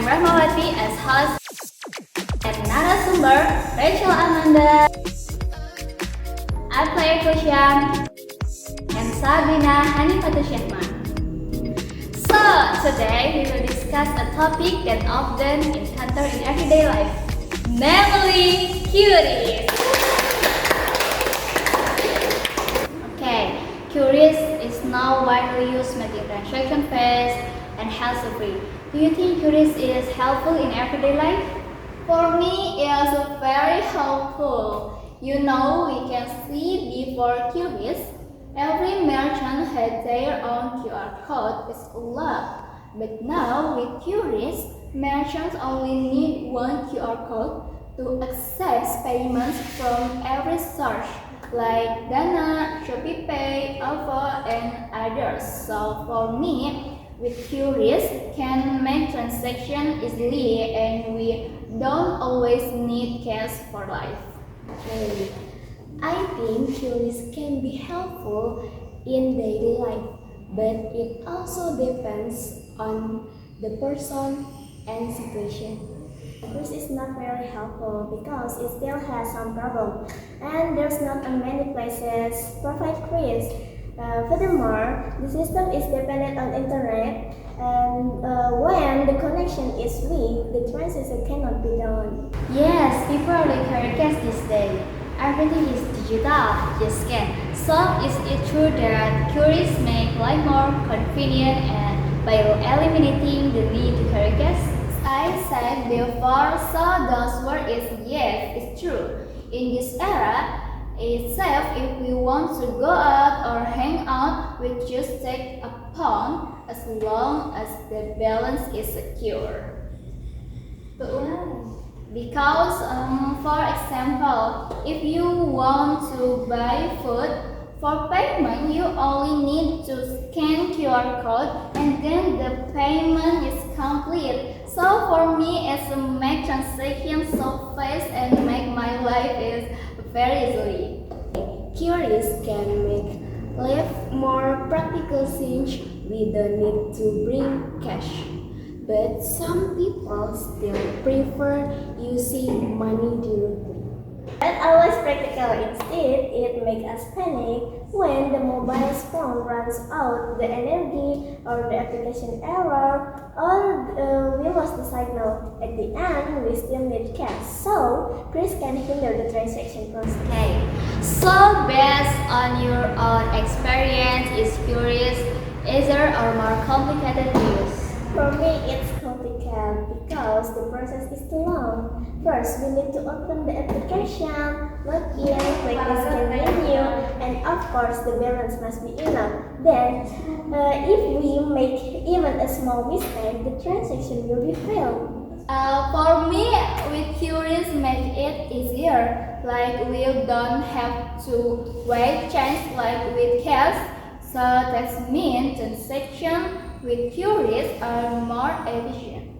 Rahmawati as host and narasumber Rachel Amanda. I play Kusyan and Sabrina Hanifatu Syahman. So today we will discuss a topic that often encountered in everyday life, namely QRIS. Okay, QRIS is now widely used making transaction fast and hassle-free. Do you think QRIS is helpful in everyday life? For me, it is very helpful. You know, we can see before QRIS, every merchant had their own QR code is allowed. But now with QRIS, merchants only need one QR code to accept payments from every source, like Dana, ShopeePay, OVO, and others. So for me, with QRIS, can make transaction easily and we don't always need cash for life. Okay. I think QRIS can be helpful in daily life, but it also depends on the person and situation. QRIS is not very helpful because it still has some problem, and there's not many places provide QRIS. Furthermore, the system is dependent on internet, and when the connection is weak, the transaction cannot be done. Yes, people really carry cash these days. Everything is digital, just scan. So is it true that QRIS make life more convenient and by eliminating the need to carry cash? I said before, so the answer is yes, it's true. In this era, it's safe if we want to go out or hang out, we just take a phone as long as the balance is secure. But why? Because, for example, if you want to buy food, for payment you only need to scan QR code and then the payment is complete. So for me, it's make transaction so fast and make my life is very easily. QRIS can make life more practical since we don't need to bring cash. But some people still prefer using money directly. Not always practical. Instead, it makes us panic when the mobile phone runs out the energy or the application error or we lost the signal. At the end, we still need cash. So, QRIS can hinder the transaction process. Okay, so based on your own experience, is QRIS easier or more complicated to use? For me, it's complicated because the process is too long. First, we need to open the application, log in, click the scan menu, and of course, the balance must be enough. Then, if we make even a small mistake, the transaction will be failed. For me, with QRIS make it easier. Like we don't have to wait change like with cash. So that means transaction with QRIS are more efficient.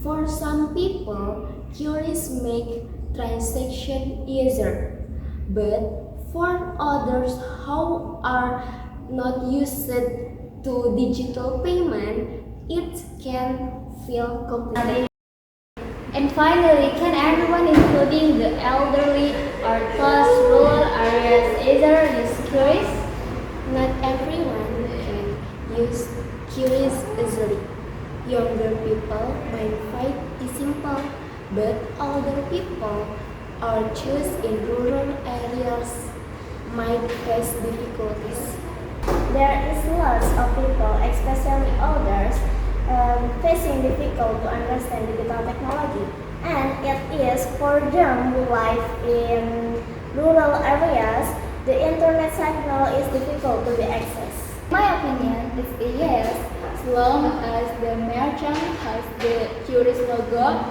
For some people, QRIS make transaction easier, but for others who are not used to digital payment, it can feel complicated. And finally, can everyone, including the elderly or those rural areas, either use QRIS? Not everyone can use QRIS easily. Younger people might find it simple, but older people or those in rural areas might face difficulties. There is lots of people, especially elders, facing difficult to understand digital technology, and it is for them who live in rural areas, the internet signal is difficult to be accessed. My opinion is a yes, as long as the merchant has the QRIS logo.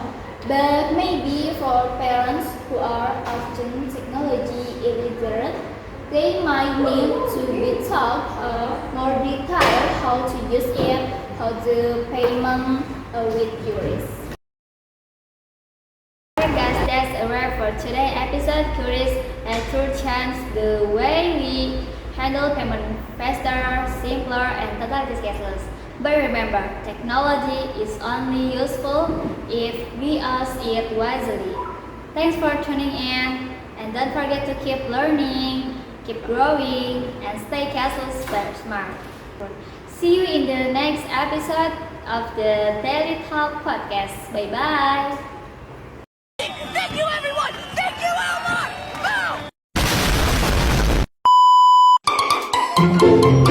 But maybe for parents who are often technology illiterate, they might need to be taught more detail how to use it, how to payment with QRIS. Okay guys, that's a wrap for today's episode. QRIS and True Chance the way we handle payment faster, simpler, and totally cashless. But remember, technology is only useful if we use it wisely. Thanks for tuning in, and don't forget to keep learning, keep growing, and stay castle smart. See you in the next episode of the Daily Talk Podcast. Bye bye. Thank you, everyone! Thank you, Elmar! Boom!